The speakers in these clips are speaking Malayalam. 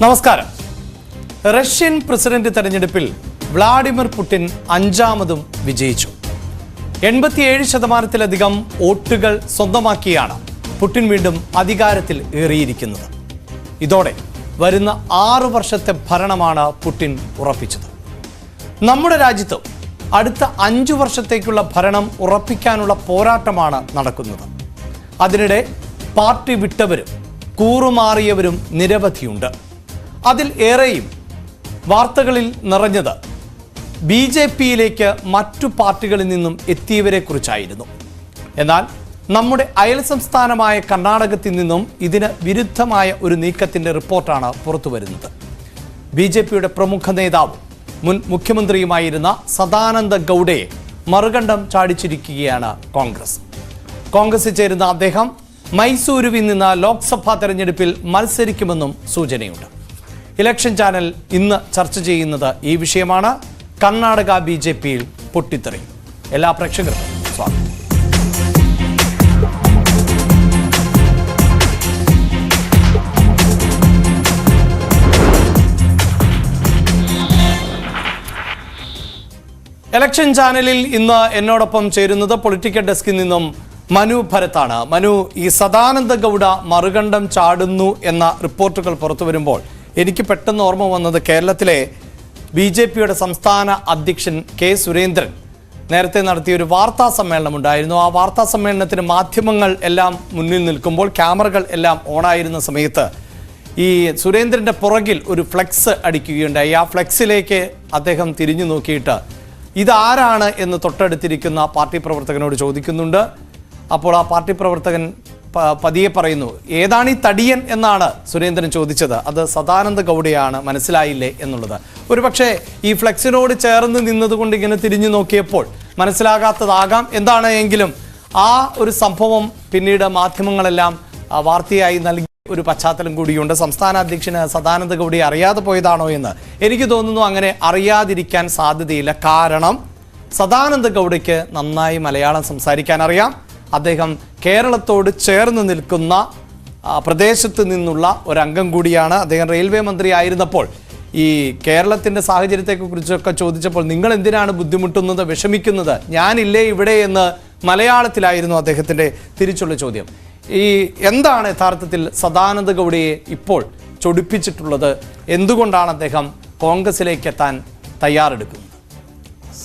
നമസ്കാരം. റഷ്യൻ പ്രസിഡന്റ് തെരഞ്ഞെടുപ്പിൽ വ്ളാഡിമിർ പുടിൻ അഞ്ചാമതും വിജയിച്ചു. 87% വോട്ടുകൾ സ്വന്തമാക്കിയാണ് പുടിൻ വീണ്ടും അധികാരത്തിൽ ഏറിയിരിക്കുന്നത്. ഇതോടെ വരുന്ന 6 വർഷത്തെ ഭരണമാണ് പുടിൻ ഉറപ്പിച്ചത്. നമ്മുടെ രാജ്യത്ത് അടുത്ത 5 വർഷത്തേക്കുള്ള ഭരണം ഉറപ്പിക്കാനുള്ള പോരാട്ടമാണ് നടക്കുന്നത്. അതിനിടെ പാർട്ടി വിട്ടവരും കൂറുമാറിയവരും നിരവധിയുണ്ട്. അതിൽ ഏറെയും വാർത്തകളിൽ നിറഞ്ഞത് BJPയിലേക്ക് മറ്റു പാർട്ടികളിൽ നിന്നും എത്തിയവരെ കുറിച്ചായിരുന്നു. എന്നാൽ നമ്മുടെ അയൽ സംസ്ഥാനമായ കർണാടകത്തിൽ നിന്നും ഇതിന് വിരുദ്ധമായ ഒരു നീക്കത്തിൻ്റെ റിപ്പോർട്ടാണ് പുറത്തു വരുന്നത്. BJPയുടെ പ്രമുഖ നേതാവും മുൻ മുഖ്യമന്ത്രിയുമായിരുന്ന സദാനന്ദ ഗൗഡയെ മറുകണ്ഠം ചാടിച്ചിരിക്കുകയാണ് കോൺഗ്രസിൽ ചേരുന്ന അദ്ദേഹം മൈസൂരുവിൽ നിന്ന് ലോക്സഭാ തെരഞ്ഞെടുപ്പിൽ മത്സരിക്കുമെന്നും സൂചനയുണ്ട്. ഇലക്ഷൻ ചാനൽ ഇന്ന് ചർച്ച ചെയ്യുന്നത് ഈ വിഷയമാണ്. കർണാടക BJPയിൽ പൊട്ടിത്തെറി. എല്ലാ പ്രേക്ഷകർക്കും സ്വാഗതം. ഇലക്ഷൻ ചാനലിൽ ഇന്ന് എന്നോടൊപ്പം ചേരുന്നത് പൊളിറ്റിക്കൽ ഡെസ്കിൽ നിന്നും മനു ഭരത്താണ്. മനു, ഈ സദാനന്ദ ഗൗഡ മറുകണ്ഠം ചാടുന്നു എന്ന റിപ്പോർട്ടുകൾ പുറത്തു വരുമ്പോൾ എനിക്ക് പെട്ടെന്ന് ഓർമ്മ വന്നത് കേരളത്തിലെ BJPയുടെ സംസ്ഥാന അധ്യക്ഷൻ K. സുരേന്ദ്രൻ നേരത്തെ നടത്തിയ ഒരു വാർത്താ സമ്മേളനം ഉണ്ടായിരുന്നു. ആ വാർത്താ സമ്മേളനത്തിന് മാധ്യമങ്ങൾ എല്ലാം മുന്നിൽ നിൽക്കുമ്പോൾ ക്യാമറകൾ എല്ലാം ഓണായിരുന്ന സമയത്ത് ഈ സുരേന്ദ്രൻ്റെ പുറകിൽ ഒരു ഫ്ലെക്സ് അടിക്കുകയുണ്ടായി. ആ ഫ്ലെക്സിലേക്ക് അദ്ദേഹം തിരിഞ്ഞു നോക്കിയിട്ട് ഇതാരാണ് എന്ന് തൊട്ടടുത്തിരിക്കുന്ന പാർട്ടി പ്രവർത്തകനോട് ചോദിക്കുന്നുണ്ട്. അപ്പോൾ ആ പാർട്ടി പ്രവർത്തകൻ പതിയെ പറയുന്നു, ഏതാണ് ഈ തടിയൻ എന്നാണ് സുരേന്ദ്രൻ ചോദിച്ചത്. അത് സദാനന്ദ ഗൗഡയാണ്, മനസ്സിലായില്ലേ എന്നുള്ളത്. ഒരുപക്ഷെ ഈ ഫ്ലെക്സിനോട് ചേർന്ന് നിന്നതുകൊണ്ട് ഇങ്ങനെ തിരിഞ്ഞു നോക്കിയപ്പോൾ മനസ്സിലാകാത്തതാകാം. എന്താണ് എങ്കിലും ആ ഒരു സംഭവം പിന്നീട് മാധ്യമങ്ങളെല്ലാം വാർത്തയായി നൽകി ഒരു പശ്ചാത്തലം കൂടിയുണ്ട്. സംസ്ഥാന അധ്യക്ഷന് സദാനന്ദ ഗൗഡയെ അറിയാതെ പോയതാണോ എന്ന് എനിക്ക് തോന്നുന്നു. അങ്ങനെ അറിയാതിരിക്കാൻ സാധ്യതയില്ല. കാരണം സദാനന്ദ ഗൗഡയ്ക്ക് നന്നായി മലയാളം സംസാരിക്കാൻ അറിയാം. അദ്ദേഹം കേരളത്തോട് ചേർന്ന് നിൽക്കുന്ന പ്രദേശത്ത് നിന്നുള്ള ഒരംഗം കൂടിയാണ്. അദ്ദേഹം റെയിൽവേ മന്ത്രി ആയിരുന്നപ്പോൾ ഈ കേരളത്തിൻ്റെ സാഹചര്യത്തെക്കുറിച്ചൊക്കെ ചോദിച്ചപ്പോൾ നിങ്ങൾ എന്തിനാണ് ബുദ്ധിമുട്ടുന്നത്, വിഷമിക്കുന്നത്, ഞാനില്ലേ ഇവിടെ എന്ന് മലയാളത്തിലായിരുന്നു അദ്ദേഹത്തിൻ്റെ തിരിച്ചുള്ള ചോദ്യം. ഈ എന്താണ് യഥാർത്ഥത്തിൽ സദാനന്ദ ഗൗഡയെ ഇപ്പോൾ ചൊടിപ്പിച്ചിട്ടുള്ളത്? എന്തുകൊണ്ടാണ് അദ്ദേഹം കോൺഗ്രസിലേക്ക് എത്താൻ തയ്യാറെടുക്കുന്നത്?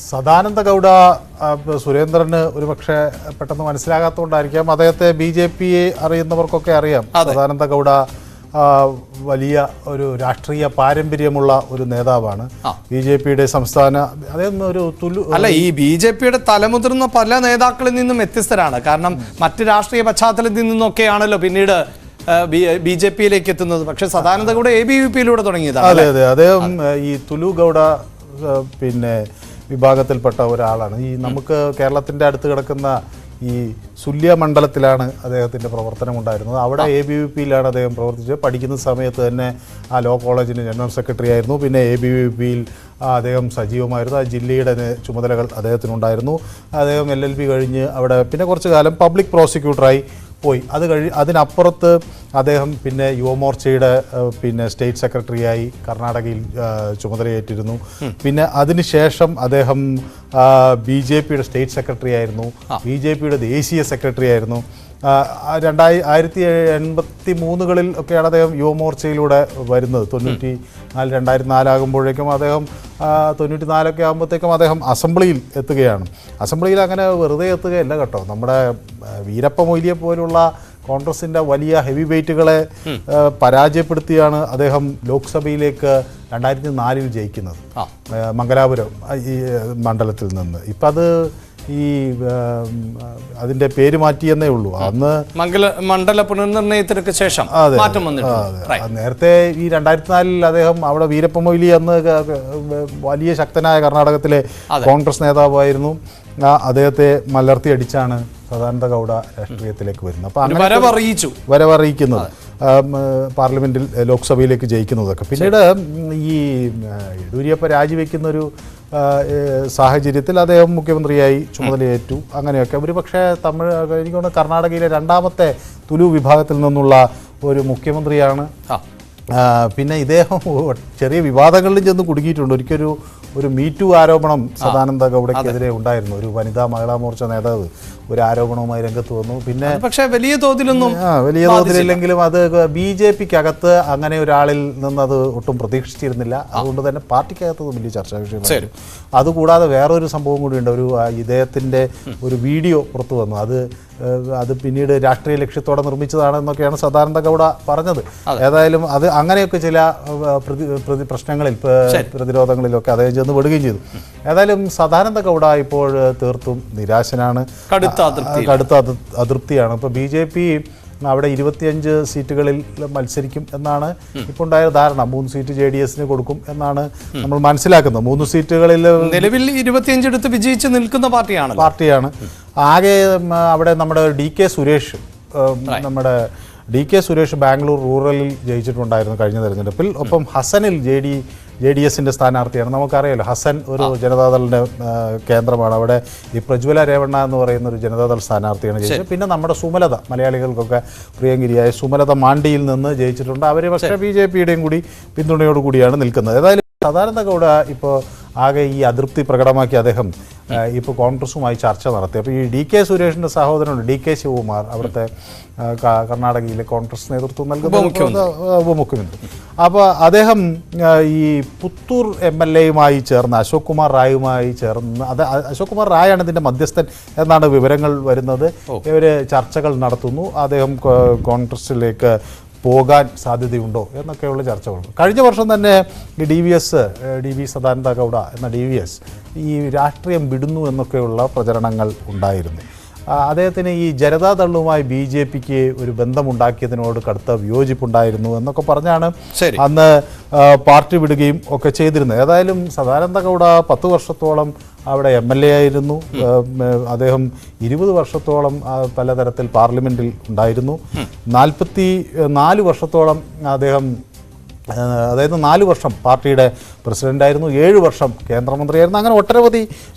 സദാനന്ദ ഗൗഡ സുരേന്ദ്രന് ഒരുപക്ഷെ പെട്ടെന്ന് മനസ്സിലാകാത്തതുകൊണ്ടായിരിക്കാം. അദ്ദേഹത്തെ BJPയെ അറിയുന്നവർക്കൊക്കെ അറിയാം. സദാനന്ദ ഗൗഡ വലിയ ഒരു രാഷ്ട്രീയ പാരമ്പര്യമുള്ള ഒരു നേതാവാണ്. BJPയുടെ സംസ്ഥാന അദ്ദേഹം ഒരു അല്ല, ഈ BJPയുടെ തലമുതിർന്ന പല നേതാക്കളിൽ നിന്നും വ്യത്യസ്തരാണ്. കാരണം മറ്റ് രാഷ്ട്രീയ പശ്ചാത്തലത്തിൽ നിന്നൊക്കെയാണല്ലോ പിന്നീട് BJPയിലേക്ക് എത്തുന്നത്. പക്ഷെ സദാനന്ദ ഗൗഡ ABVPയിലൂടെ തുടങ്ങിയതാണ്. അതെ അതെ, അദ്ദേഹം ഈ തുലു ഗൗഡ പിന്നെ വിഭാഗത്തിൽപ്പെട്ട ഒരാളാണ്. ഈ നമുക്ക് കേരളത്തിൻ്റെ അടുത്ത് കിടക്കുന്ന ഈ സുല്യ മണ്ഡലത്തിലാണ് അദ്ദേഹത്തിൻ്റെ പ്രവർത്തനം ഉണ്ടായിരുന്നത്. അവിടെ ABVPയിലാണ് അദ്ദേഹം പ്രവർത്തിച്ചത്. പഠിക്കുന്ന സമയത്ത് തന്നെ ആ ലോ കോളേജിന് ജനറൽ സെക്രട്ടറി ആയിരുന്നു. പിന്നെ ABVPയിൽ അദ്ദേഹം സജീവമായിരുന്നു. ആ ജില്ലയുടെ ചുമതലകൾ അദ്ദേഹത്തിനുണ്ടായിരുന്നു. അദ്ദേഹം LLB കഴിഞ്ഞ് അവിടെ പിന്നെ കുറച്ച് കാലം പബ്ലിക് പ്രോസിക്യൂട്ടറായി പോയി. അതിനപ്പുറത്ത് അദ്ദേഹം പിന്നെ യുവമോർച്ചയുടെ പിന്നെ സ്റ്റേറ്റ് സെക്രട്ടറിയായി കർണാടകയിൽ ചുമതലയേറ്റിരുന്നു. പിന്നെ അതിനുശേഷം അദ്ദേഹം BJPയുടെ സ്റ്റേറ്റ് സെക്രട്ടറി ആയിരുന്നു, BJPയുടെ ദേശീയ സെക്രട്ടറി ആയിരുന്നു. 1983 ഒക്കെയാണ് അദ്ദേഹം യുവമോർച്ചയിലൂടെ വരുന്നത്. 2004 ആകുമ്പോഴേക്കും അദ്ദേഹം 94 ആകുമ്പോഴത്തേക്കും അദ്ദേഹം അസംബ്ലിയിൽ എത്തുകയാണ്. അസംബ്ലിയിൽ അങ്ങനെ വെറുതെ എത്തുകയല്ല കേട്ടോ. നമ്മുടെ വീരപ്പ മൊയ്ലിയെ പോലുള്ള കോൺഗ്രസിൻ്റെ വലിയ ഹെവി വെയ്റ്റുകളെ പരാജയപ്പെടുത്തിയാണ് അദ്ദേഹം ലോക്സഭയിലേക്ക് 2004 ജയിക്കുന്നത്, മംഗലാപുരം ഈ മണ്ഡലത്തിൽ നിന്ന്. ഇപ്പം അത് ഈ അതിന്റെ പേര് മാറ്റിയെന്നേ ഉള്ളൂ. അന്ന് മണ്ഡല പുനർനിർണയത്തിനൊക്കെ ശേഷം മാറ്റം വന്നിട്ടുണ്ട്. നേരത്തെ ഈ 2004 അദ്ദേഹം അവിടെ വീരപ്പ മൊയ്ലി അന്ന് വലിയ ശക്തനായ കർണാടകത്തിലെ കോൺഗ്രസ് നേതാവായിരുന്നു. അദ്ദേഹത്തെ മലർത്തി അടിച്ചാണ് സദാനന്ദ ഗൗഡ രാഷ്ട്രീയത്തിലേക്ക് വരുന്നത്. അപ്പോൾ അങ്ങനെ വരവറിയിക്കുന്നത് പാർലമെന്റിൽ ലോക്സഭയിലേക്ക് ജയിക്കുന്നതൊക്കെ. പിന്നീട് ഈ യെഡ്യൂരപ്പ രാജിവെക്കുന്നൊരു സാഹചര്യത്തിൽ അദ്ദേഹം മുഖ്യമന്ത്രിയായി ചുമതലയേറ്റു. അങ്ങനെയൊക്കെ ഒരു പക്ഷേ എനിക്ക് തോന്നുന്നു കർണാടകയിലെ രണ്ടാമത്തെ തുലു വിഭാഗത്തിൽ നിന്നുള്ള ഒരു മുഖ്യമന്ത്രിയാണ് പിന്നെ ഇദ്ദേഹം ചെറിയ വിവാദങ്ങളിലും ചെന്ന് കുടുങ്ങിയിട്ടുണ്ട്. ഒരു മീറ്റു ആരോപണം സദാനന്ദ ഗൗഡയ്ക്കെതിരെ ഉണ്ടായിരുന്നു. ഒരു വനിതാ മഹിളാ മോർച്ച നേതാവ് ഒരു ആരോപണവുമായി രംഗത്ത് വന്നു. പിന്നെ പക്ഷേ വലിയ തോതിലൊന്നും വലിയ തോതിലില്ലെങ്കിലും അത് BJPക്കകത്ത് അങ്ങനെ ഒരാളിൽ നിന്ന് അത് ഒട്ടും പ്രതീക്ഷിച്ചിരുന്നില്ല. അതുകൊണ്ട് തന്നെ പാർട്ടിക്കകത്ത് വലിയ ചർച്ചാ വിഷയമായിരുന്നു. അതുകൂടാതെ വേറൊരു സംഭവം കൂടിയുണ്ട്. ഇദ്ദേഹത്തിൻ്റെ ഒരു വീഡിയോ പുറത്തു വന്നു. അത് പിന്നീട് രാഷ്ട്രീയ ലക്ഷ്യത്തോടെ നിർമ്മിച്ചതാണെന്നൊക്കെയാണ് സദാനന്ദ ഗൗഡ പറഞ്ഞത്. ഏതായാലും അത് അങ്ങനെയൊക്കെ ചില പ്രശ്നങ്ങളിൽ പ്രതിരോധങ്ങളിലൊക്കെ അദ്ദേഹം ചെന്ന് പെടുകയും ചെയ്തു. ഏതായാലും സദാനന്ദ ഗൗഡ ഇപ്പോൾ തീർത്തും നിരാശനാണ്, കടുത്ത അതൃപ്തിയാണ്. ഇപ്പോൾ BJP അവിടെ 25 സീറ്റുകളിൽ മത്സരിക്കും എന്നാണ് ഇപ്പോൾ ഉണ്ടായ ധാരണ. 3 സീറ്റ് JDS-ന് കൊടുക്കും എന്നാണ് നമ്മൾ മനസ്സിലാക്കുന്നത്. 3 സീറ്റുകളിൽ നിലവിൽ 25 എടുത്ത് വിജയിച്ച് നിൽക്കുന്ന പാർട്ടിയാണ്. ആകെ അവിടെ നമ്മുടെ DK സുരേഷ് ബാംഗ്ലൂർ റൂറലിൽ ജയിച്ചിട്ടുണ്ടായിരുന്നു കഴിഞ്ഞ തെരഞ്ഞെടുപ്പിൽ. ഒപ്പം ഹസനിൽ JDS-ന്റെ സ്ഥാനാർത്ഥിയാണ്. നമുക്കറിയാലോ, ഹസൻ ഒരു ജനതാദളിൻ്റെ കേന്ദ്രമാണ്. അവിടെ ഈ പ്രജ്വല രേവണ്ണ എന്ന് പറയുന്ന ഒരു ജനതാദൾ സ്ഥാനാർത്ഥിയാണ് ജയിച്ചത്. പിന്നെ നമ്മുടെ സുമലത, മലയാളികൾക്കൊക്കെ പ്രിയങ്കരിയായ സുമലത മാണ്ടിയിൽ നിന്ന് ജയിച്ചിട്ടുണ്ട്. അവർ പക്ഷേ BJPയുടെയും കൂടി പിന്തുണയോടുകൂടിയാണ് നിൽക്കുന്നത്. ഏതായാലും സദാനന്ദ ഗൗഡ ഇപ്പോൾ ആകെ ഈ അതൃപ്തി പ്രകടമാക്കി അദ്ദേഹം ഇപ്പോൾ കോൺഗ്രസുമായി ചർച്ച നടത്തി. അപ്പോൾ ഈ DK സുരേഷിൻ്റെ സഹോദരനുണ്ട് DK ശിവകുമാർ, അവിടുത്തെ കർണാടകയിലെ കോൺഗ്രസ് നേതൃത്വം നൽകുന്ന ഉപമുഖ്യമന്ത്രി. അപ്പോൾ അദ്ദേഹം ഈ പുത്തൂർ MLA-യുമായി ചേർന്ന് അശോക് കുമാർ റായുമായി ചേർന്ന് അശോക് കുമാർ റായാണ് ഇതിൻ്റെ മധ്യസ്ഥൻ എന്നാണ് വിവരങ്ങൾ വരുന്നത്. ഇവർ ചർച്ചകൾ നടത്തുന്നു. അദ്ദേഹം കോൺഗ്രസിലേക്ക് പോകാൻ സാധ്യതയുണ്ടോ എന്നൊക്കെയുള്ള ചർച്ചകളുണ്ട്. കഴിഞ്ഞ വർഷം തന്നെ ഈ DV സദാനന്ദ ഗൗഡ എന്ന DVS ഈ രാഷ്ട്രീയം വിടുന്നു എന്നൊക്കെയുള്ള പ്രചരണങ്ങൾ ഉണ്ടായിരുന്നു. അദ്ദേഹത്തിന് ഈ ജനതാദളുമായി BJPക്ക് ഒരു ബന്ധമുണ്ടാക്കിയതിനോട് കടുത്ത വിയോജിപ്പുണ്ടായിരുന്നു എന്നൊക്കെ പറഞ്ഞാണ് അന്ന് പാർട്ടി വിടുകയും ഒക്കെ ചെയ്തിരുന്നത്. ഏതായാലും സദാനന്ദ ഗൗഡ 10 വർഷത്തോളം അവിടെ MLA ആയിരുന്നു. അദ്ദേഹം 20 വർഷത്തോളം പലതരത്തിൽ പാർലമെൻറ്റിൽ ഉണ്ടായിരുന്നു. 44 വർഷത്തോളം അദ്ദേഹം, അതായത് 4 വർഷം പാർട്ടിയുടെ പ്രസിഡന്റായിരുന്നു, 7 വർഷം കേന്ദ്രമന്ത്രിയായിരുന്നു. അങ്ങനെ ഒട്ടനവധി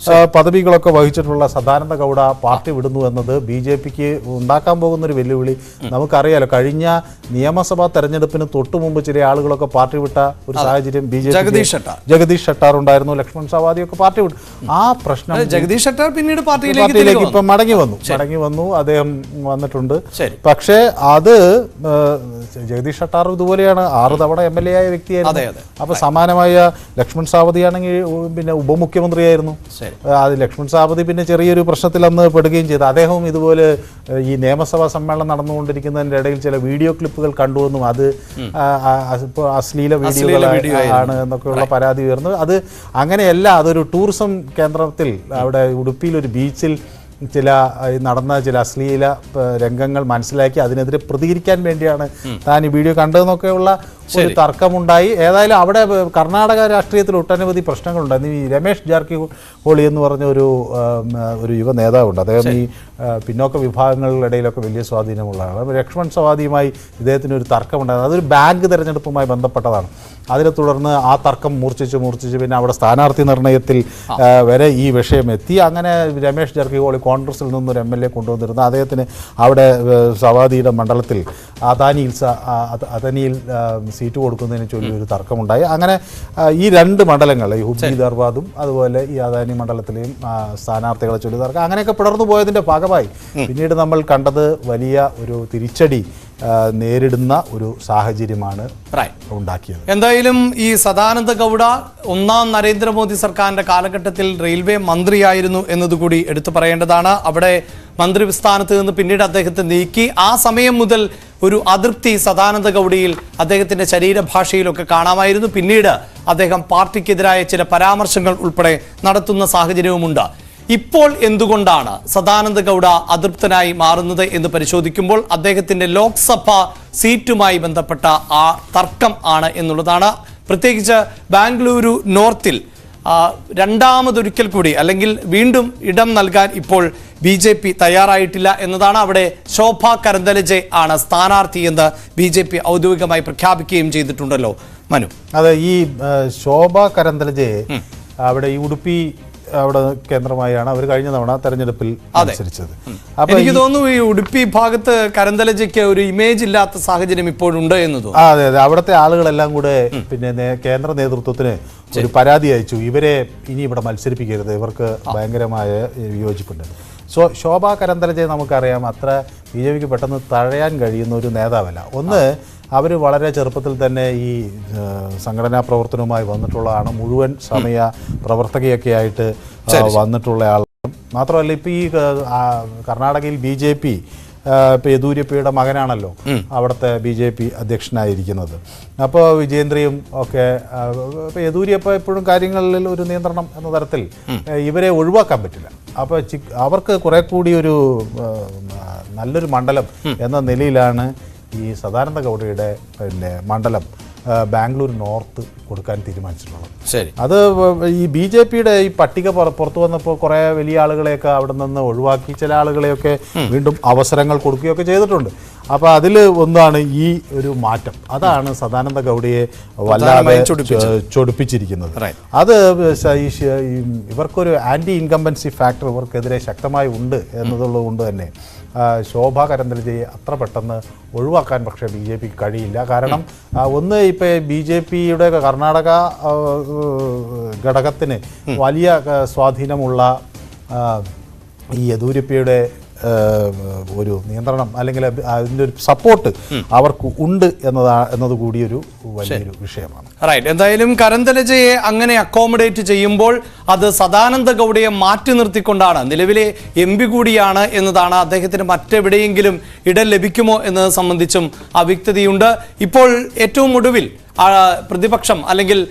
പദവികളൊക്കെ വഹിച്ചിട്ടുള്ള സദാനന്ദ ഗൗഡ പാർട്ടി വിടുന്നു എന്നത് BJPക്ക് ഉണ്ടാക്കാൻ പോകുന്നൊരു വെല്ലുവിളി നമുക്കറിയാലോ. കഴിഞ്ഞ നിയമസഭാ തെരഞ്ഞെടുപ്പിന് തൊട്ടു മുമ്പ് ചില ആളുകളൊക്കെ പാർട്ടി വിട്ട ഒരു സാഹചര്യം ജഗദീഷ് ഷട്ടാർ ഉണ്ടായിരുന്നു, ലക്ഷ്മൺ സവാദിയൊക്കെ പാർട്ടി വിട്ടു. ആ പ്രശ്നം ജഗദീഷ് ഷട്ടാർ പിന്നീട് പാർട്ടിയിലേക്ക് ഇപ്പം മടങ്ങി വന്നു, അദ്ദേഹം വന്നിട്ടുണ്ട്. പക്ഷേ അത് ജഗദീഷ് ഷട്ടാർ ഇതുപോലെയാണ് 6 തവണ MLA ആയ വ്യക്തിയായിരുന്നു. അപ്പൊ സമാനമായ ലക്ഷ്മൺ സാവതിയാണെങ്കിൽ പിന്നെ ഉപമുഖ്യമന്ത്രിയായിരുന്നു. അത് ലക്ഷ്മൺ സാവതി പിന്നെ ചെറിയൊരു പ്രശ്നത്തിൽ അന്ന് പെടുകയും ചെയ്തു. അദ്ദേഹവും ഇതുപോലെ ഈ നിയമസഭാ സമ്മേളനം നടന്നുകൊണ്ടിരിക്കുന്നതിൻ്റെ ഇടയിൽ ചില വീഡിയോ ക്ലിപ്പുകൾ കണ്ടുവെന്നും അത് അശ്ലീല വീഡിയോകളാണ് എന്നൊക്കെയുള്ള പരാതി ഉയർന്നു. അത് അങ്ങനെയല്ല, അതൊരു ടൂറിസം കേന്ദ്രത്തിൽ അവിടെ ഉടുപ്പിയിൽ ഒരു ബീച്ചിൽ നടന്ന ചില അശ്ലീല രംഗങ്ങൾ മനസ്സിലാക്കി അതിനെതിരെ പ്രതികരിക്കാൻ വേണ്ടിയാണ് താൻ ഈ വീഡിയോ കണ്ടതെന്നൊക്കെയുള്ള ഒരു തർക്കമുണ്ടായി. ഏതായാലും അവിടെ കർണാടക രാഷ്ട്രീയത്തിൽ ഒട്ടനവധി പ്രശ്നങ്ങളുണ്ടായിരുന്നു. ഈ രമേഷ് ജാർക്കിഹോളി എന്ന് പറഞ്ഞ ഒരു യുവ നേതാവുണ്ട്. അദ്ദേഹം ഈ പിന്നോക്ക വിഭാഗങ്ങളുടെ ഇടയിലൊക്കെ വലിയ സ്വാധീനമുള്ളതാണ്. ലക്ഷ്മൺ സവാദിയുമായി ഇദ്ദേഹത്തിന് ഒരു തർക്കമുണ്ടായിരുന്നു. അതൊരു ബാങ്ക് തെരഞ്ഞെടുപ്പുമായി ബന്ധപ്പെട്ടതാണ്. അതിനെ തുടർന്ന് ആ തർക്കം മൂർച്ഛിച്ച് പിന്നെ അവിടെ സ്ഥാനാർത്ഥി നിർണയത്തിൽ വരെ ഈ വിഷയം എത്തി. അങ്ങനെ രമേഷ് ജാർക്കിഹോളി കോൺഗ്രസിൽ നിന്നൊരു MLA കൊണ്ടുവന്നിരുന്നു. അദ്ദേഹത്തിന് അവിടെ സവാദിയുടെ മണ്ഡലത്തിൽ അദനിയിൽ സീറ്റ് കൊടുക്കുന്നതിന് ചൊല്ലി ഒരു തർക്കമുണ്ടായി. അങ്ങനെ ഈ 2 മണ്ഡലങ്ങൾ, ഈ ഹുബ്ബി ധർവാദും അതുപോലെ ഈ അദാനി മണ്ഡലത്തിലെയും സ്ഥാനാർത്ഥികളെ ചൊല്ലി തർക്കം അങ്ങനെയൊക്കെ പിളർന്നു പോയതിൻ്റെ ഭാഗമായി പിന്നീട് നമ്മൾ കണ്ടത് വലിയ ഒരു തിരിച്ചടി നേരിടുന്ന ഒരു സാഹചര്യമാണ് ഉണ്ടാക്കിയത്. എന്തായാലും ഈ സദാനന്ദ ഗൗഡ 1ാം നരേന്ദ്രമോദി സർക്കാരിന്റെ കാലഘട്ടത്തിൽ റെയിൽവേ മന്ത്രിയായിരുന്നു എന്നതുകൂടി എടുത്തു പറയേണ്ടതാണ്. അവിടെ മന്ത്രി സ്ഥാനത്ത് നിന്ന് പിന്നീട് അദ്ദേഹത്തെ നീക്കി. ആ സമയം മുതൽ ഒരു അതൃപ്തി സദാനന്ദ ഗൗഡയിൽ അദ്ദേഹത്തിന്റെ ശരീരഭാഷയിലൊക്കെ കാണാമായിരുന്നു. പിന്നീട് അദ്ദേഹം പാർട്ടിക്കെതിരായ ചില പരാമർശങ്ങൾ ഉൾപ്പെടെ നടത്തുന്ന സാഹചര്യവുമുണ്ട്. ഇപ്പോൾ എന്തുകൊണ്ടാണ് സദാനന്ദ ഗൗഡ അതൃപ്തനായി മാറുന്നത് എന്ന് പരിശോധിക്കുമ്പോൾ അദ്ദേഹത്തിന്റെ ലോക്സഭാ സീറ്റുമായി ബന്ധപ്പെട്ട ആ തർക്കം ആണ് എന്നുള്ളതാണ്. പ്രത്യേകിച്ച് ബാംഗ്ലൂരു നോർത്തിൽ രണ്ടാമതൊരിക്കൽ കൂടി അല്ലെങ്കിൽ വീണ്ടും ഇടം നൽകാൻ ഇപ്പോൾ BJP തയ്യാറായിട്ടില്ല എന്നതാണ്. അവിടെ ശോഭ കരന്തലജെ ആണ് സ്ഥാനാർത്ഥി എന്ന് BJP ഔദ്യോഗികമായി പ്രഖ്യാപിക്കുകയും ചെയ്തിട്ടുണ്ടല്ലോ മനു. അതെ, ഈ ശോഭ കരന്തലജെ അവിടെ ഈ ഉടുപ്പി അവിടെ കേന്ദ്രമായാണ് അവർ കഴിഞ്ഞ തവണ തെരഞ്ഞെടുപ്പിൽ മത്സരിച്ചത്. അപ്പൊ എനിക്ക് തോന്നുന്നു ഈ ഉടുപ്പി ഭാഗത്ത് കരന്തലജയ്ക്ക് ഒരു ഇമേജ് ഇല്ലാത്ത സാഹചര്യം ഇപ്പോഴുണ്ട് എന്ന് തോന്നുന്നു. അതെ അതെ, അവിടുത്തെ ആളുകളെല്ലാം കൂടെ പിന്നെ കേന്ദ്ര നേതൃത്വത്തിന് ഒരു പരാതി അയച്ചു, ഇവരെ ഇനി ഇവിടെ മത്സരിപ്പിക്കരുത്, ഇവർക്ക് ഭയങ്കരമായ വിയോജിപ്പുണ്ട്. ശോഭാ കരന്തലജയെ നമുക്കറിയാം അത്ര BJPക്ക് പെട്ടെന്ന് തഴയാൻ കഴിയുന്ന ഒരു നേതാവല്ല. ഒന്ന്, അവർ വളരെ ചെറുപ്പത്തിൽ തന്നെ ഈ സംഘടനാ പ്രവർത്തനവുമായി വന്നിട്ടുള്ളതാണ്, മുഴുവൻ സമയ പ്രവർത്തകയൊക്കെ ആയിട്ട് വന്നിട്ടുള്ള ആളാണ്. മാത്രമല്ല ഇപ്പോൾ ഈ കർണാടകയിൽ BJP ഇപ്പോൾ യെദ്യൂരപ്പയുടെ മകനാണല്ലോ അവിടുത്തെ BJP അധ്യക്ഷനായിരിക്കുന്നത്. അപ്പോൾ വിജേന്ദ്രയും ഒക്കെ ഇപ്പോൾ യെദ്യൂരപ്പ എപ്പോഴും കാര്യങ്ങളിൽ ഒരു നിയന്ത്രണം എന്ന തരത്തിൽ ഇവരെ ഒഴിവാക്കാൻ പറ്റില്ല. അപ്പോൾ അവർക്ക് കുറെ കൂടി ഒരു നല്ലൊരു മണ്ഡലം എന്ന നിലയിലാണ് ഈ സദാനന്ദ ഗൗഡയുടെ പിന്നെ മണ്ഡലം ബാംഗ്ലൂർ നോർത്ത് കൊടുക്കാൻ തീരുമാനിച്ചിട്ടുള്ളത്. ശരി, അത് ഈ BJPയുടെ ഈ പട്ടിക പുറത്തു വന്നപ്പോൾ കുറേ വലിയ ആളുകളെയൊക്കെ അവിടെ നിന്ന് ഒഴിവാക്കി, ചില ആളുകളെയൊക്കെ വീണ്ടും അവസരങ്ങൾ കൊടുക്കുകയൊക്കെ ചെയ്തിട്ടുണ്ട്. അപ്പോൾ അതിൽ ഒന്നാണ് ഈ ഒരു മാറ്റം. അതാണ് സദാനന്ദ ഗൗഡയെ വല്ലാതെ ചൊടിപ്പിച്ചിരിക്കുന്നത്. അത് ഇവർക്കൊരു ആൻറ്റി ഇൻകംബൻസി ഫാക്ടർ ഇവർക്കെതിരെ ശക്തമായി ഉണ്ട് എന്നതുള്ളത് കൊണ്ട് തന്നെ ശോഭാ കരന്തലജയെ അത്ര പെട്ടെന്ന് ഒഴിവാക്കാൻ പക്ഷേ BJPക്ക് കഴിയില്ല. കാരണം ഒന്ന്, ഇപ്പോൾ BJPയുടെ കർണാടക ഘടകത്തിന് വലിയ സ്വാധീനമുള്ള ഈ യെദ്യൂരപ്പയുടെ ഒരു നിയന്ത്രണം അല്ലെങ്കിൽ അതിൻ്റെ ഒരു സപ്പോർട്ട് അവർക്ക് ഉണ്ട് എന്നതുകൂടി ഒരു വലിയൊരു വിഷയമാണ്. റൈറ്റ്. എന്തായാലും കരന്തലജയെ അങ്ങനെ അക്കോമഡേറ്റ് ചെയ്യുമ്പോൾ അത് സദാനന്ദ ഗൗഡയെ മാറ്റി നിർത്തിക്കൊണ്ടാണ്. നിലവിലെ MP കൂടിയാണ് എന്നതാണ്. അദ്ദേഹത്തിന് മറ്റെവിടെയെങ്കിലും ഇടം ലഭിക്കുമോ എന്നത് സംബന്ധിച്ചും അവ്യക്തതയുണ്ട്. ഇപ്പോൾ ഏറ്റവും ഒടുവിൽ പ്രതിപക്ഷം അല്ലെങ്കിൽ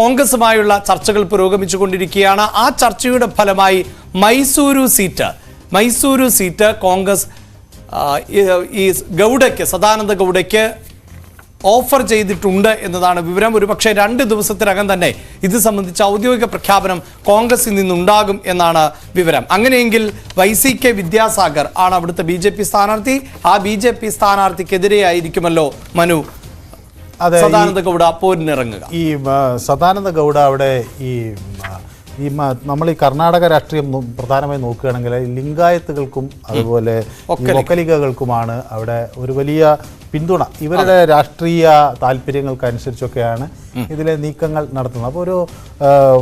കോൺഗ്രസുമായുള്ള ചർച്ചകൾ പുരോഗമിച്ചുകൊണ്ടിരിക്കുകയാണ്. ആ ചർച്ചയുടെ ഫലമായി മൈസൂരു സീറ്റ് കോൺഗ്രസ് ഈ ഗൗഡയ്ക്ക്, സദാനന്ദ ഗൗഡയ്ക്ക് ഓഫർ ചെയ്തിട്ടുണ്ട് എന്നതാണ് വിവരം. ഒരുപക്ഷെ 2 ദിവസത്തിനകം തന്നെ ഇത് സംബന്ധിച്ച ഔദ്യോഗിക പ്രഖ്യാപനം കോൺഗ്രസിൽ നിന്നുണ്ടാകും എന്നാണ് വിവരം. അങ്ങനെയെങ്കിൽ YCK വിദ്യാസാഗർ ആണ് അവിടുത്തെ BJP സ്ഥാനാർത്ഥി. ആ BJP സ്ഥാനാർത്ഥിക്കെതിരെയായിരിക്കുമല്ലോ മനു സദാനന്ദ ഗൗഡ പോരിനിറങ്ങുക. ഈ സദാനന്ദ ഗൗഡ അവിടെ നമ്മൾ ഈ കർണാടക രാഷ്ട്രീയം പ്രധാനമായി നോക്കുകയാണെങ്കിൽ ലിംഗായത്തുകൾക്കും അതുപോലെ ഒക്കലികകൾക്കുമാണ് അവിടെ ഒരു വലിയ പിന്തുണ. ഇവരുടെ രാഷ്ട്രീയ താല്പര്യങ്ങൾക്കനുസരിച്ചൊക്കെയാണ് ഇതിലെ നീക്കങ്ങൾ നടത്തുന്നത്. അപ്പോൾ ഒരു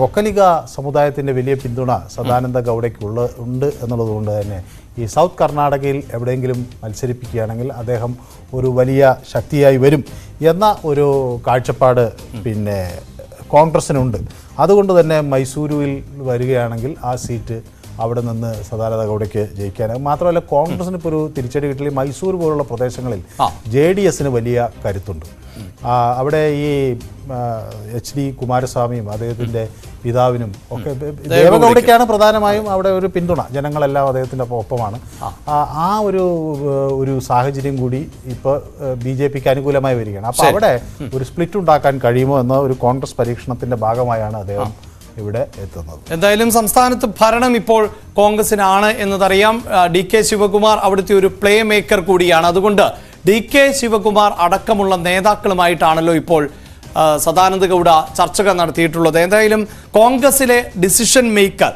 ഒക്കലിക സമുദായത്തിൻ്റെ വലിയ പിന്തുണ സദാനന്ദ ഗൗഡയ്ക്ക് ഉണ്ട് എന്നുള്ളതുകൊണ്ട് തന്നെ ഈ സൗത്ത് കർണാടകയിൽ എവിടെയെങ്കിലും മത്സരിപ്പിക്കുകയാണെങ്കിൽ അദ്ദേഹം ഒരു വലിയ ശക്തിയായി വരും എന്ന ഒരു കാഴ്ചപ്പാട് പിന്നെ കോൺഗ്രസിനുണ്ട്. അതുകൊണ്ട് തന്നെ മൈസൂരുവിൽ വരികയാണെങ്കിൽ ആ സീറ്റ് അവിടെ നിന്ന് സദാനന്ദ ഗൗഡയ്ക്ക് ജയിക്കാനാകും. മാത്രമല്ല കോൺഗ്രസിന് ഇപ്പോൾ ഒരു തിരിച്ചടി കിട്ടില്ല. മൈസൂർ പോലുള്ള പ്രദേശങ്ങളിൽ JDSന് വലിയ കരുത്തുണ്ട്. അവിടെ ഈ HD കുമാരസ്വാമിയും അദ്ദേഹത്തിൻ്റെ പിതാവിനും ഒക്കെ ദേവഗൗഡയ്ക്കാണ് പ്രധാനമായും അവിടെ ഒരു പിന്തുണ. ജനങ്ങളെല്ലാം അദ്ദേഹത്തിൻ്റെ ഒപ്പമാണ്. ആ ഒരു സാഹചര്യം കൂടി ഇപ്പോൾ BJPക്ക് അനുകൂലമായി വരികയാണ്. അപ്പോൾ അവിടെ ഒരു സ്പ്ലിറ്റ് ഉണ്ടാക്കാൻ കഴിയുമോ എന്ന ഒരു കോൺഗ്രസ് പരീക്ഷണത്തിൻ്റെ ഭാഗമായാണ് അദ്ദേഹം ഇവിടെ എത്തുന്നത്. എന്തായാലും സംസ്ഥാനത്ത് ഭരണം ഇപ്പോൾ കോൺഗ്രസിനാണ് എന്നതറിയാം. DK ശിവകുമാർ അവിടുത്തെ ഒരു പ്ലേ മേക്കർ കൂടിയാണ്. അതുകൊണ്ട് DK ശിവകുമാർ അടക്കമുള്ള നേതാക്കളുമായിട്ടാണല്ലോ ഇപ്പോൾ സദാനന്ദ ഗൗഡ ചർച്ചകൾ നടത്തിയിട്ടുള്ളത്. എന്തായാലും കോൺഗ്രസിലെ ഡിസിഷൻ മേക്കർ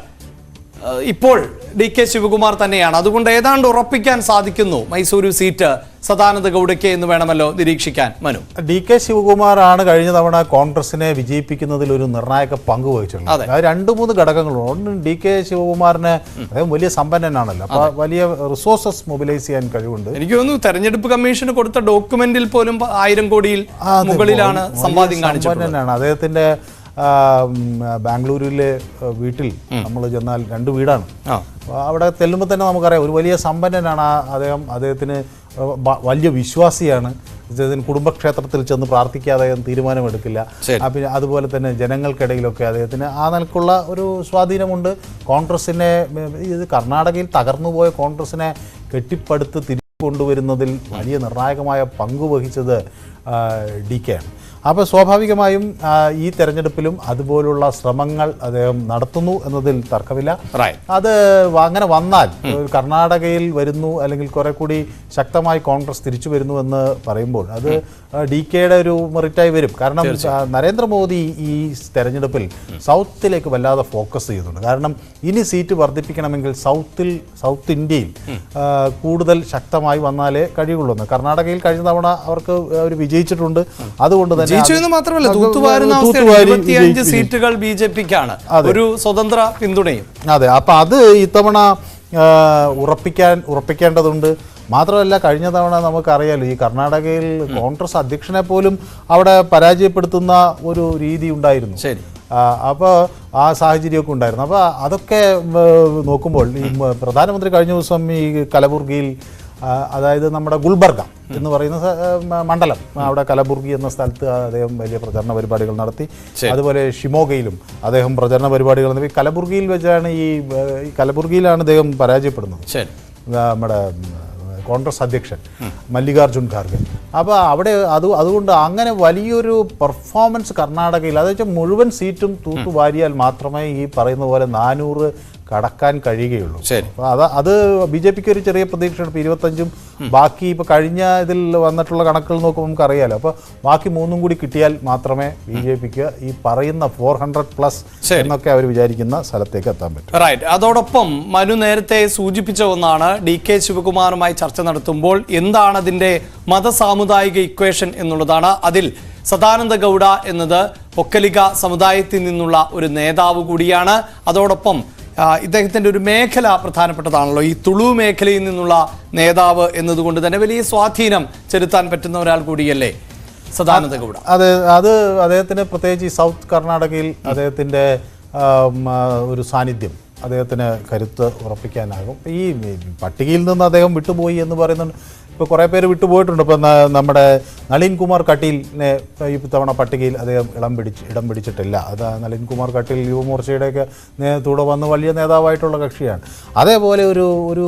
ഇപ്പോൾ DK ശിവകുമാർ തന്നെയാണ്. അതുകൊണ്ട് ഏതാണ്ട് ഉറപ്പിക്കാൻ സാധിക്കുന്നു മൈസൂരു സീറ്റ് സദാനന്ദ ഗൗഡയ്ക്ക് എന്ന് വേണമല്ലോ നിരീക്ഷിക്കാൻ. മനു, DK ശിവകുമാർ ആണ് കഴിഞ്ഞ തവണ കോൺഗ്രസിനെ വിജയിപ്പിക്കുന്നതിൽ ഒരു നിർണായക പങ്ക് വഹിച്ചിട്ടുള്ളത്. അത് 2-3 ഘടകങ്ങളുണ്ട്. ഒന്ന്, DK ശിവകുമാറിന് അദ്ദേഹം വലിയ സമ്പന്നനാണല്ലോ, അപ്പോൾ വലിയ റിസോഴ്സസ് മൊബിലൈസ് ചെയ്യാൻ കഴിവുണ്ട്. എനിക്ക് തോന്നുന്നു തെരഞ്ഞെടുപ്പ് കമ്മീഷന് കൊടുത്ത ഡോക്യുമെന്റിൽ പോലും 1000 കോടിയിൽ മുകളിലാണ് സമ്പാദ്യം കാണിച്ചിട്ടുള്ളത്. അദ്ദേഹത്തിന്റെ ബാംഗ്ലൂരിലെ വീട്ടിൽ നമ്മൾ ചെന്നാൽ 2 വീടാണ്. അവിടെ ചെല്ലുമ്പോൾ തന്നെ നമുക്കറിയാം ഒരു വലിയ സമ്പന്നനാണ് അദ്ദേഹത്തിന് വലിയ വിശ്വാസിയാണ്. കുടുംബക്ഷേത്രത്തിൽ ചെന്ന് പ്രാർത്ഥിക്കാതെ തീരുമാനമെടുക്കില്ല. പിന്നെ അതുപോലെ തന്നെ ജനങ്ങൾക്കിടയിലൊക്കെ അദ്ദേഹത്തിന് ആ നിലക്കുള്ള ഒരു സ്വാധീനമുണ്ട്. കോൺഗ്രസിനെ ഇത് കർണാടകയിൽ തകർന്നുപോയ കോൺഗ്രസിനെ കെട്ടിപ്പടുത്ത് തിരിച്ചു കൊണ്ടുവരുന്നതിൽ വലിയ നിർണായകമായ പങ്ക് വഹിച്ചത് DK ആണ്. അപ്പോൾ സ്വാഭാവികമായും ഈ തെരഞ്ഞെടുപ്പിലും അതുപോലുള്ള ശ്രമങ്ങൾ അദ്ദേഹം നടത്തുന്നു എന്നതിൽ തർക്കമില്ല. അത് അങ്ങനെ വന്നാൽ കർണാടകയിൽ വരുന്നു അല്ലെങ്കിൽ കുറെ കൂടി ശക്തമായി കോൺഗ്രസ് തിരിച്ചു വരുന്നു എന്ന് പറയുമ്പോൾ അത് DKയുടെ ഒരു മെറിറ്റായി വരും. കാരണം നരേന്ദ്രമോദി ഈ തെരഞ്ഞെടുപ്പിൽ സൗത്തിലേക്ക് വല്ലാതെ ഫോക്കസ് ചെയ്യുന്നുണ്ട്. കാരണം ഇനി സീറ്റ് വർദ്ധിപ്പിക്കണമെങ്കിൽ സൗത്ത് ഇന്ത്യയിൽ കൂടുതൽ ശക്തമായി വന്നാലേ കഴിയുള്ളൂ. കർണാടകയിൽ കഴിഞ്ഞ തവണ അവർക്ക് അവർ വിജയിച്ചിട്ടുണ്ട്. അതുകൊണ്ട് തന്നെ സീറ്റുകൾ BJPക്കാണ്, ഒരു സ്വതന്ത്ര പിന്തുണയും. അതെ, അപ്പൊ അത് ഇത്തവണ ഉറപ്പിക്കേണ്ടതുണ്ട്. മാത്രമല്ല, കഴിഞ്ഞ തവണ നമുക്കറിയാലോ ഈ കർണാടകയിൽ കോൺഗ്രസ് അധ്യക്ഷനെ പോലും അവിടെ പരാജയപ്പെടുത്തുന്ന ഒരു രീതി ഉണ്ടായിരുന്നു. അപ്പോൾ ആ സാഹചര്യമൊക്കെ ഉണ്ടായിരുന്നു. അപ്പോൾ അതൊക്കെ നോക്കുമ്പോൾ ഈ പ്രധാനമന്ത്രി കഴിഞ്ഞ ദിവസം ഈ കലബുർഗിയിൽ, അതായത് നമ്മുടെ ഗുൽബർഗ എന്ന് പറയുന്ന മണ്ഡലം, അവിടെ കലബുർഗി എന്ന സ്ഥലത്ത് അദ്ദേഹം വലിയ പ്രചരണ പരിപാടികൾ നടത്തി. അതുപോലെ ഷിമോഗയിലും അദ്ദേഹം പ്രചരണ പരിപാടികൾ നടത്തി. കലബുർഗിയിൽ വെച്ചാണ് കലബുർഗിയിലാണ് അദ്ദേഹം പരാജയപ്പെടുന്നത്, നമ്മുടെ കോൺഗ്രസ് അധ്യക്ഷൻ മല്ലികാർജുൻ ഖാർഗെ. അപ്പോൾ അവിടെ അതുകൊണ്ട് അങ്ങനെ വലിയൊരു പെർഫോമൻസ് കർണാടകയിൽ, അതെന്ന് വെച്ചാൽ മുഴുവൻ സീറ്റും തൂത്തുവാരിയാൽ മാത്രമേ ഈ പറയുന്ന പോലെ 400 കടക്കാൻ കഴിയുകയുള്ളൂ. അത് BJPക്ക് ഒരു ചെറിയ പ്രതീക്ഷയാണ്. ഇപ്പോൾ 25 ബാക്കി ഇപ്പോൾ കഴിഞ്ഞ ഇതിൽ വന്നിട്ടുള്ള കണക്കുകൾ നോക്കുമ്പോൾ നമുക്കറിയാലോ. അപ്പോൾ ബാക്കി 3 കൂടി കിട്ടിയാൽ മാത്രമേ BJPക്ക് ഈ പറയുന്ന 400+ എന്നൊക്കെ അവർ വിചാരിക്കുന്ന സ്ഥലത്തേക്ക് എത്താൻ പറ്റും. റൈറ്റ്. അതോടൊപ്പം മനു നേരത്തെ സൂചിപ്പിച്ച ഒന്നാണ്, DK ശിവകുമാറുമായി ചർച്ച നടത്തുമ്പോൾ എന്താണ് അതിൻ്റെ മതസാമുദായിക ഇക്വേഷൻ എന്നുള്ളതാണ്. അതിൽ സദാനന്ദ ഗൗഡ എന്നത് ഒക്കലിക സമുദായത്തിൽ നിന്നുള്ള ഒരു നേതാവ് കൂടിയാണ്. അതോടൊപ്പം ഇദ്ദേഹത്തിൻ്റെ ഒരു മേഖല പ്രധാനപ്പെട്ടതാണല്ലോ, ഈ തുളു മേഖലയിൽ നിന്നുള്ള നേതാവ് എന്നതുകൊണ്ട് തന്നെ വലിയ സ്വാധീനം ചെലുത്താൻ പറ്റുന്ന ഒരാൾ കൂടിയല്ലേ സദാനന്ദ ഗൗഡ. അത് അദ്ദേഹത്തിന് പ്രത്യേകിച്ച് ഈ സൗത്ത് കർണാടകയിൽ അദ്ദേഹത്തിൻ്റെ ഒരു സാന്നിധ്യം അദ്ദേഹത്തിന് കരുത്ത് ഉറപ്പിക്കാനാകും. ഈ പട്ടികയിൽ നിന്ന് അദ്ദേഹം വിട്ടുപോയി എന്ന് പറയുന്നുണ്ട്. ഇപ്പോൾ കുറേ പേര് വിട്ടുപോയിട്ടുണ്ട്. ഇപ്പോൾ നമ്മുടെ നളിൻ കുമാർ കട്ടീലിനെ ഈ തവണ പട്ടികയിൽ അദ്ദേഹം ഇടം പിടിച്ചിട്ടില്ല. അത് നളിൻ കുമാർ കട്ടീൽ യുവമോർച്ചയുടെയൊക്കെ നേതൃത്വം വന്ന് വലിയ നേതാവായിട്ടുള്ള കക്ഷിയാണ്. അതേപോലെ ഒരു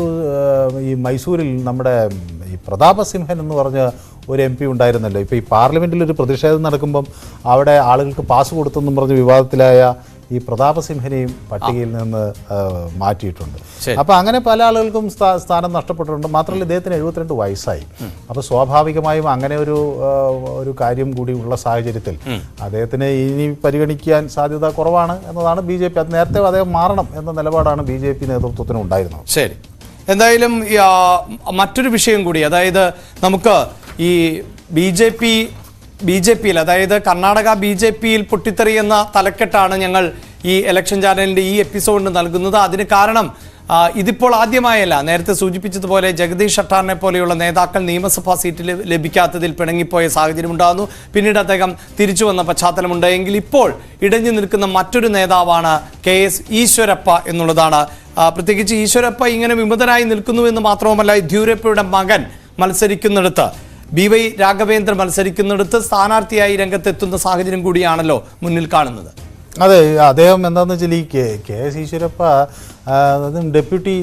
ഈ മൈസൂരിൽ നമ്മുടെ ഈ പ്രതാപസിംഹൻ എന്ന് പറഞ്ഞ ഒരു MP ഉണ്ടായിരുന്നല്ലോ. ഇപ്പോൾ ഈ പാർലമെൻറ്റിൽ ഒരു പ്രതിഷേധം നടക്കുമ്പം അവിടെ ആളുകൾക്ക് പാസ് കൊടുത്തെന്നും പറഞ്ഞ് വിവാദത്തിലായ ഈ പ്രതാപസിംഹനെയും പട്ടികയിൽ നിന്ന് മാറ്റിയിട്ടുണ്ട്. അപ്പോൾ അങ്ങനെ പല ആളുകൾക്കും സ്ഥാനം നഷ്ടപ്പെട്ടിട്ടുണ്ട്. മാത്രമല്ല, ഇദ്ദേഹത്തിന് 72 വയസ്സായി. അപ്പോൾ സ്വാഭാവികമായും അങ്ങനെ ഒരു കാര്യം കൂടി ഉള്ള സാഹചര്യത്തിൽ അദ്ദേഹത്തിന് ഇനി പരിഗണിക്കാൻ സാധ്യത കുറവാണ് എന്നതാണ് BJP. അത് നേരത്തെ അദ്ദേഹം മാറണം എന്ന നിലപാടാണ് BJP നേതൃത്വത്തിന് ഉണ്ടായിരുന്നത്. ശരി, എന്തായാലും മറ്റൊരു വിഷയം കൂടി, അതായത് നമുക്ക് ഈ BJPയിൽ, അതായത് കർണാടക BJPയിൽ പൊട്ടിത്തെറി എന്ന തലക്കെട്ടാണ് ഞങ്ങൾ ഈ ഇലക്ഷൻ ചാനലിൻ്റെ ഈ എപ്പിസോഡിന് നൽകുന്നത്. അതിന് കാരണം ഇതിപ്പോൾ ആദ്യമായല്ല. നേരത്തെ സൂചിപ്പിച്ചതുപോലെ ജഗദീഷ് ഷട്ടാറിനെ പോലെയുള്ള നേതാക്കൾ നിയമസഭാ സീറ്റിൽ ലഭിക്കാത്തതിൽ പിണങ്ങിപ്പോയ സാഹചര്യം ഉണ്ടാകുന്നു. പിന്നീട് അദ്ദേഹം തിരിച്ചു വന്ന പശ്ചാത്തലമുണ്ട്. എങ്കിൽ ഇപ്പോൾ ഇടഞ്ഞു നിൽക്കുന്ന മറ്റൊരു നേതാവാണ് KS ഈശ്വരപ്പ എന്നുള്ളതാണ്. പ്രത്യേകിച്ച് ഈശ്വരപ്പ ഇങ്ങനെ വിമതനായി നിൽക്കുന്നു എന്ന് മാത്രവുമല്ല, യെദ്യൂരപ്പയുടെ മകൻ മത്സരിക്കുന്നിടത്ത്, BY രാഘവേന്ദ്രൻ മത്സരിക്കുന്നിടത്ത് സ്ഥാനാർത്ഥിയായി രംഗത്തെത്തുന്ന സാഹചര്യം കൂടിയാണല്ലോ മുന്നിൽ കാണുന്നത്. അതെ, അദ്ദേഹം എന്താണെന്ന് വെച്ചാൽ ഈ KS Eshwarappa deputy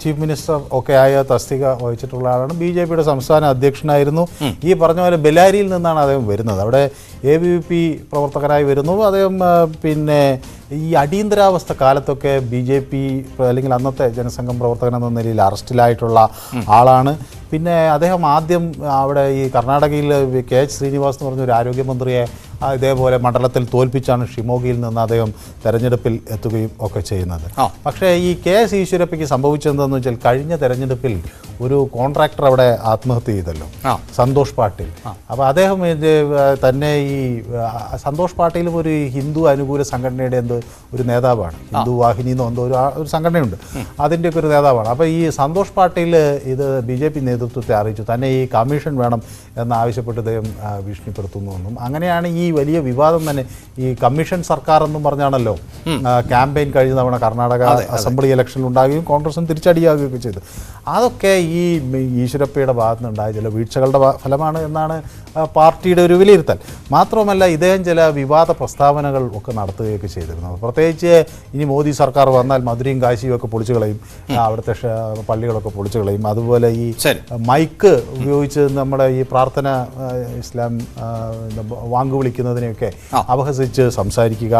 chief minister ഒക്കെ ആയ തസ്തിക വഹിച്ചിട്ടുള്ള ആളാണ്. BJPയുടെ സംസ്ഥാന അധ്യക്ഷനായിരുന്നു. ഈ പറഞ്ഞ പോലെ ബെല്ലാരിയിൽ നിന്നാണ് അദ്ദേഹം വരുന്നത്. അവിടെ ABVP പ്രവർത്തകനായി വരുന്നു. അദ്ദേഹം പിന്നെ ഈ അടിയന്തരാവസ്ഥ കാലത്തൊക്കെ BJP അല്ലെങ്കിൽ അന്നത്തെ ജനസംഘം പ്രവർത്തകൻ എന്ന നിലയിൽ അറസ്റ്റിലായിട്ടുള്ള ആളാണ്. പിന്നെ അദ്ദേഹം ആദ്യം അവിടെ ഈ കർണാടകയിൽ KH ശ്രീനിവാസ് എന്ന് പറഞ്ഞ ഒരു ആരോഗ്യമന്ത്രിയെ ഇതേപോലെ മണ്ഡലത്തിൽ തോൽപ്പിച്ചാണ് ഷിമോഗയിൽ നിന്ന് അദ്ദേഹം തെരഞ്ഞെടുപ്പിൽ എത്തുകയും ഒക്കെ ചെയ്യുന്നത്. പക്ഷേ ഈ KS ഈശ്വരപ്പയ്ക്ക് സംഭവിച്ചതെന്ന് വെച്ചാൽ കഴിഞ്ഞ തെരഞ്ഞെടുപ്പിൽ ഒരു കോൺട്രാക്ടർ അവിടെ ആത്മഹത്യ ചെയ്തല്ലോ, സന്തോഷ് പാട്ടീൽ. അപ്പോൾ അദ്ദേഹം തന്നെ ഈ സന്തോഷ് പാട്ടീലും ഒരു ഹിന്ദു അനുകൂല സംഘടനയുടെ ഒരു നേതാവാണ്. ഹിന്ദു വാഹിനി എന്നോ എന്തോ ഒരു സംഘടനയുണ്ട്, അതിൻ്റെയൊക്കെ ഒരു നേതാവാണ്. അപ്പോൾ ഈ സന്തോഷ് പാട്ടീൽ ഇത് BJP നേതൃത്വത്തെ അറിയിച്ചു, തന്നെ ഈ കമ്മീഷൻ വേണം എന്നാവശ്യപ്പെട്ട് അദ്ദേഹം ഭീഷണിപ്പെടുത്തുന്നുവെന്നും. അങ്ങനെയാണ് ഈ വലിയ വിവാദം തന്നെ. ഈ കമ്മീഷൻ സർക്കാർ എന്നും പറഞ്ഞാണല്ലോ ക്യാമ്പയിൻ കഴിഞ്ഞ തവണ കർണാടക അസംബ്ലി ഇലക്ഷനിൽ ഉണ്ടാകുകയും കോൺഗ്രസും തിരിച്ചടിയാകുകയൊക്കെ ചെയ്തു. അതൊക്കെ ഈ ഈ ഈശ്വരപ്പയുടെ ഭാഗത്ത് നിന്നുണ്ടായ ചില വീഴ്ചകളുടെ ഫലമാണ് എന്നാണ് പാർട്ടിയുടെ ഒരു വിലയിരുത്തൽ. മാത്രമല്ല ഇദ്ദേഹം ചില വിവാദ പ്രസ്താവനകൾ ഒക്കെ നടത്തുകയൊക്കെ ചെയ്തിരുന്നു. പ്രത്യേകിച്ച് ഇനി മോദി സർക്കാർ വന്നാൽ മധുരയും കാശിയും ഒക്കെ പൊളിച്ചു കളയും, അവിടുത്തെ പള്ളികളൊക്കെ പൊളിച്ചു കളയും, അതുപോലെ ഈ മൈക്ക് ഉപയോഗിച്ച് നമ്മുടെ ഈ പ്രാർത്ഥന ഇസ്ലാം വാങ്ക് വിളിക്കുന്നതിനെയൊക്കെ അപഹസിച്ച് സംസാരിക്കുക,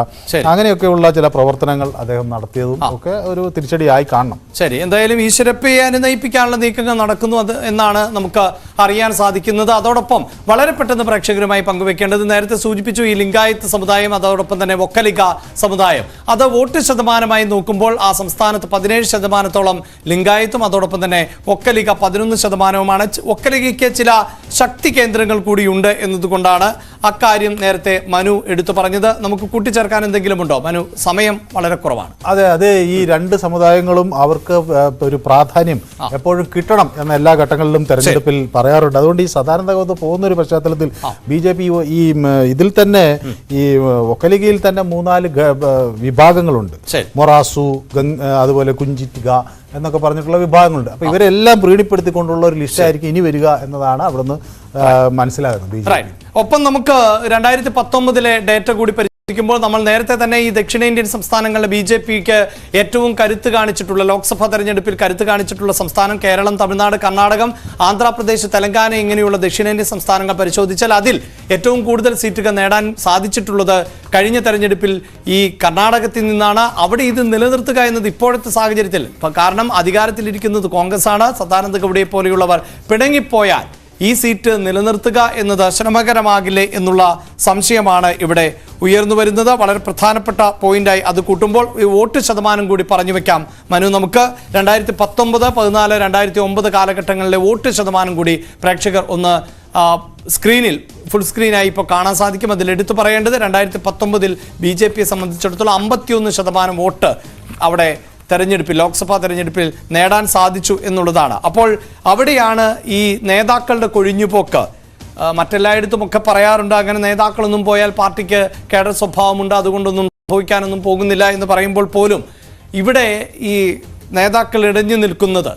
അങ്ങനെയൊക്കെയുള്ള ചില പ്രവർത്തനങ്ങൾ അദ്ദേഹം നടത്തിയതും ഒക്കെ ഒരു തിരിച്ചടിയായി കാണണം. ശരി, എന്തായാലും ഈശ്വരപ്പയെ അനുനയിപ്പിക്കാനുള്ള നീക്കങ്ങൾ നടക്കുന്നു എന്നാണ് നമുക്ക് അറിയാൻ സാധിക്കുന്നത്. അതോടൊപ്പം വളരെ പെട്ടെന്ന് പ്രേക്ഷകരുമായി പങ്കുവെക്കേണ്ടത്, നേരത്തെ സൂചിപ്പിച്ചു, ഈ ലിംഗായത്ത് സമുദായം അതോടൊപ്പം തന്നെ ഒക്കലിക സമുദായം, അത് വോട്ട് ശതമാനമായി നോക്കുമ്പോൾ ആ സംസ്ഥാനത്ത് 17% ലിംഗായത്തും അതോടൊപ്പം തന്നെ ഒക്കലിക 11%. ഒക്കലികയ്ക്ക് ചില ശക്തി കേന്ദ്രങ്ങൾ കൂടിയുണ്ട് എന്നതുകൊണ്ടാണ് അക്കാര്യം നേരത്തെ മനു എടുത്തു പറഞ്ഞത്. നമുക്ക് കൂട്ടിച്ചേർക്കാൻ എന്തെങ്കിലും ഉണ്ടോ മനു? സമയം വളരെ കുറവാണ്. അതെ, ഈ രണ്ട് സമുദായങ്ങളും അവർക്ക് ഒരു പ്രാധാന്യം എപ്പോഴും കിട്ടണം എന്ന എല്ലാ ഘട്ടങ്ങളിലും തെരഞ്ഞെടുപ്പിൽ പറയാറുണ്ട്. അതുകൊണ്ട് ഈ സദാനന്ദ ഗൗഡ പോകുന്ന ഒരു പശ്ചാത്തലത്തിൽ BJP ഈ ഇതിൽ തന്നെ ഈ ഒക്കലികയിൽ തന്നെ 3-4 വിഭാഗങ്ങളുണ്ട്. മൊറാസു, അതുപോലെ കുഞ്ചിറ്റിക എന്നൊക്കെ പറഞ്ഞിട്ടുള്ള വിഭാഗങ്ങളുണ്ട്. അപ്പൊ ഇവരെല്ലാം പ്രീണിപ്പെടുത്തിക്കൊണ്ടുള്ള ഒരു ലിസ്റ്റ് ആയിരിക്കും ഇനി വരിക എന്നതാണ് അവിടുന്ന് മനസ്സിലാകുന്നത്. ഒപ്പം നമുക്ക് 2019 ഡേറ്റ കൂടി ുമ്പോൾ നമ്മൾ നേരത്തെ തന്നെ ഈ ദക്ഷിണേന്ത്യൻ സംസ്ഥാനങ്ങളിലെ BJPക്ക് ഏറ്റവും കരുത്ത് കാണിച്ചിട്ടുള്ള, ലോക്സഭാ തെരഞ്ഞെടുപ്പിൽ കരുത്ത് കാണിച്ചിട്ടുള്ള സംസ്ഥാനം കേരളം, തമിഴ്നാട്, കർണാടകം, ആന്ധ്രാപ്രദേശ്, തെലങ്കാന ഇങ്ങനെയുള്ള ദക്ഷിണേന്ത്യൻ സംസ്ഥാനങ്ങൾ പരിശോധിച്ചാൽ അതിൽ ഏറ്റവും കൂടുതൽ സീറ്റുകൾ നേടാൻ സാധിച്ചിട്ടുള്ളത് കഴിഞ്ഞ തെരഞ്ഞെടുപ്പിൽ ഈ കർണാടകത്തിൽ നിന്നാണ്. അവിടെ ഇത് നിലനിർത്തുക എന്നത് ഇപ്പോഴത്തെ സാഹചര്യത്തിൽ, കാരണം അധികാരത്തിലിരിക്കുന്നത് കോൺഗ്രസ് ആണ്, സദാനന്ദ ഗൗഡയെ പോലെയുള്ളവർ പിണങ്ങിപ്പോയാൽ ഈ സീറ്റ് നിലനിർത്തുക എന്നത് ശ്രമകരമാകില്ലേ എന്നുള്ള സംശയമാണ് ഇവിടെ ഉയർന്നു വരുന്നത്. വളരെ പ്രധാനപ്പെട്ട പോയിന്റായി അത് കൂട്ടുമ്പോൾ ഈ വോട്ട് ശതമാനം കൂടി പറഞ്ഞു വെക്കാം മനു. നമുക്ക് 2019, 2014, 2009 കാലഘട്ടങ്ങളിലെ വോട്ട് ശതമാനം കൂടി പ്രേക്ഷകർ ഒന്ന് സ്ക്രീനിൽ ഫുൾ സ്ക്രീനായി ഇപ്പോൾ കാണാൻ സാധിക്കും. അതിൽ എടുത്തു പറയേണ്ടത് 2019 BJPയെ സംബന്ധിച്ചിടത്തോളം 51% വോട്ട് അവിടെ തെരഞ്ഞെടുപ്പിൽ, ലോക്സഭാ തെരഞ്ഞെടുപ്പിൽ നേടാൻ സാധിച്ചു എന്നുള്ളതാണ്. അപ്പോൾ അവിടെയാണ് ഈ നേതാക്കളുടെ കൊഴിഞ്ഞുപോക്ക്. മറ്റെല്ലായിടത്തുമൊക്കെ പറയാറുണ്ട് അങ്ങനെ നേതാക്കളൊന്നും പോയാൽ പാർട്ടിക്ക് കേഡർ സ്വഭാവമുണ്ട്, അതുകൊണ്ടൊന്നും സംഭവിക്കാനൊന്നും പോകുന്നില്ല എന്ന് പറയുമ്പോൾ പോലും ഇവിടെ ഈ നേതാക്കൾ ഇടഞ്ഞു നിൽക്കുന്നത്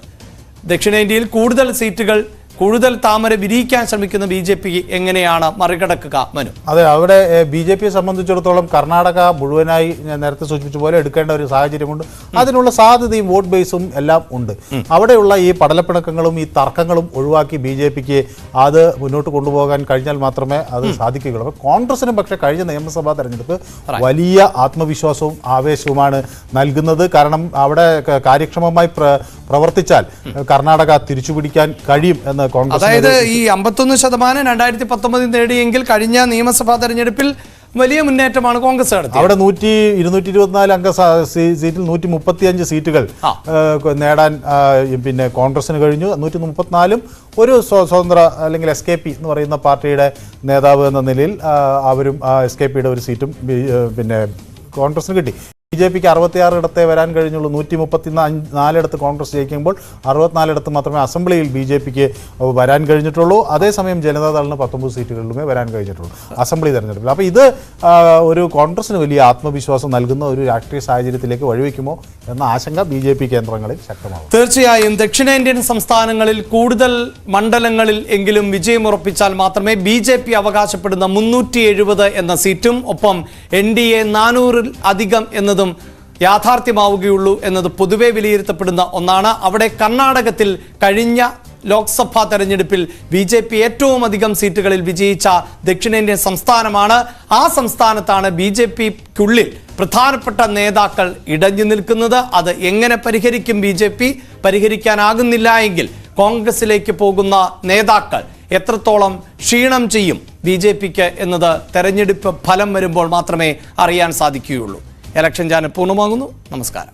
ദക്ഷിണേന്ത്യയിൽ കൂടുതൽ സീറ്റുകൾ, കൂടുതൽ താമര വിരിയിക്കാൻ ശ്രമിക്കുന്ന BJP എങ്ങനെയാണ് മറികടക്കുക മനു? അതെ, അവിടെ BJPയെ സംബന്ധിച്ചിടത്തോളം കർണാടക മുഴുവനായി ഞാൻ നേരത്തെ സൂചിപ്പിച്ച പോലെ എടുക്കേണ്ട ഒരു സാഹചര്യമുണ്ട്. അതിനുള്ള സാധ്യതയും വോട്ട് ബേസും എല്ലാം ഉണ്ട്. അവിടെയുള്ള ഈ പടലപ്പിണക്കങ്ങളും ഈ തർക്കങ്ങളും ഒഴിവാക്കി BJPക്ക് അത് മുന്നോട്ട് കൊണ്ടുപോകാൻ കഴിഞ്ഞാൽ മാത്രമേ അത് സാധിക്കുകയുള്ളൂ. അപ്പോൾ കോൺഗ്രസിനും പക്ഷേ കഴിഞ്ഞ നിയമസഭാ തെരഞ്ഞെടുപ്പ് വലിയ ആത്മവിശ്വാസവും ആവേശവുമാണ് നൽകുന്നത്. കാരണം അവിടെ കാര്യക്ഷമമായി പ്രവർത്തിച്ചാൽ കർണാടക തിരിച്ചുപിടിക്കാൻ കഴിയും എന്ന് കോൺഗ്രസ്. അതായത് ഈ 51% 2019 നേടിയെങ്കിൽ കഴിഞ്ഞ നിയമസഭാ തെരഞ്ഞെടുപ്പിൽ വലിയ മുന്നേറ്റമാണ് കോൺഗ്രസ് നടത്തിയത്. അവിടെ 224 അംഗ സീറ്റിൽ 135 സീറ്റുകൾ നേടാൻ പിന്നെ കോൺഗ്രസിന് കഴിഞ്ഞു. 134 ഒരു സ്വതന്ത്ര അല്ലെങ്കിൽ SKP എന്ന് പറയുന്ന പാർട്ടിയുടെ നേതാവ് എന്ന നിലയിൽ അവരും SKPയുടെ ഒരു സീറ്റും പിന്നെ കോൺഗ്രസിന് കിട്ടി. BJPക്ക് 66 ഇടത്തെ വരാൻ കഴിഞ്ഞുള്ളൂ. 134 ഇടത്ത് കോൺഗ്രസ് ജയിക്കുമ്പോൾ 64 ഇടത്ത് മാത്രമേ അസംബ്ലിയിൽ BJPക്ക് വരാൻ കഴിഞ്ഞിട്ടുള്ളൂ. അതേസമയം ജനതാദളിന് 19 സീറ്റുകളിലുമേ വരാൻ കഴിഞ്ഞിട്ടുള്ളൂ അസംബ്ലി തെരഞ്ഞെടുപ്പിൽ. അപ്പോൾ ഇത് ഒരു കോൺഗ്രസിന് വലിയ ആത്മവിശ്വാസം നൽകുന്ന ഒരു രാഷ്ട്രീയ സാഹചര്യത്തിലേക്ക് വഴിവെക്കുമോ എന്ന ആശങ്ക BJP കേന്ദ്രങ്ങളിൽ ശക്തമാകും. തീർച്ചയായും ദക്ഷിണേന്ത്യൻ സംസ്ഥാനങ്ങളിൽ കൂടുതൽ മണ്ഡലങ്ങളിൽ എങ്കിലും വിജയമുറപ്പിച്ചാൽ മാത്രമേ BJP അവകാശപ്പെടുന്ന 370 എന്ന സീറ്റും ഒപ്പം NDA 400-ൽ അധികം എന്നതും യാഥാർത്ഥ്യമാവുകയുള്ളൂ എന്നത് പൊതുവെ വിലയിരുത്തപ്പെടുന്ന ഒന്നാണ്. അവിടെ കർണാടകത്തിൽ കഴിഞ്ഞ ലോക്സഭാ തെരഞ്ഞെടുപ്പിൽ BJP ഏറ്റവും അധികം സീറ്റുകളിൽ വിജയിച്ച ദക്ഷിണേന്ത്യൻ സംസ്ഥാനമാണ്. ആ സംസ്ഥാനത്താണ് BJPക്കുള്ളിൽ പ്രധാനപ്പെട്ട നേതാക്കൾ ഇടഞ്ഞു നിൽക്കുന്നത്. അത് എങ്ങനെ പരിഹരിക്കും BJP? പരിഹരിക്കാനാകുന്നില്ല എങ്കിൽ കോൺഗ്രസിലേക്ക് പോകുന്ന നേതാക്കൾ എത്രത്തോളം ക്ഷീണം ചെയ്യും BJPക്ക് എന്നത് തെരഞ്ഞെടുപ്പ് ഫലം വരുമ്പോൾ മാത്രമേ അറിയാൻ സാധിക്കുകയുള്ളൂ. ഇലക്ഷൻ ചാനൽ പൂർണ്ണമാകുന്നു. നമസ്കാരം.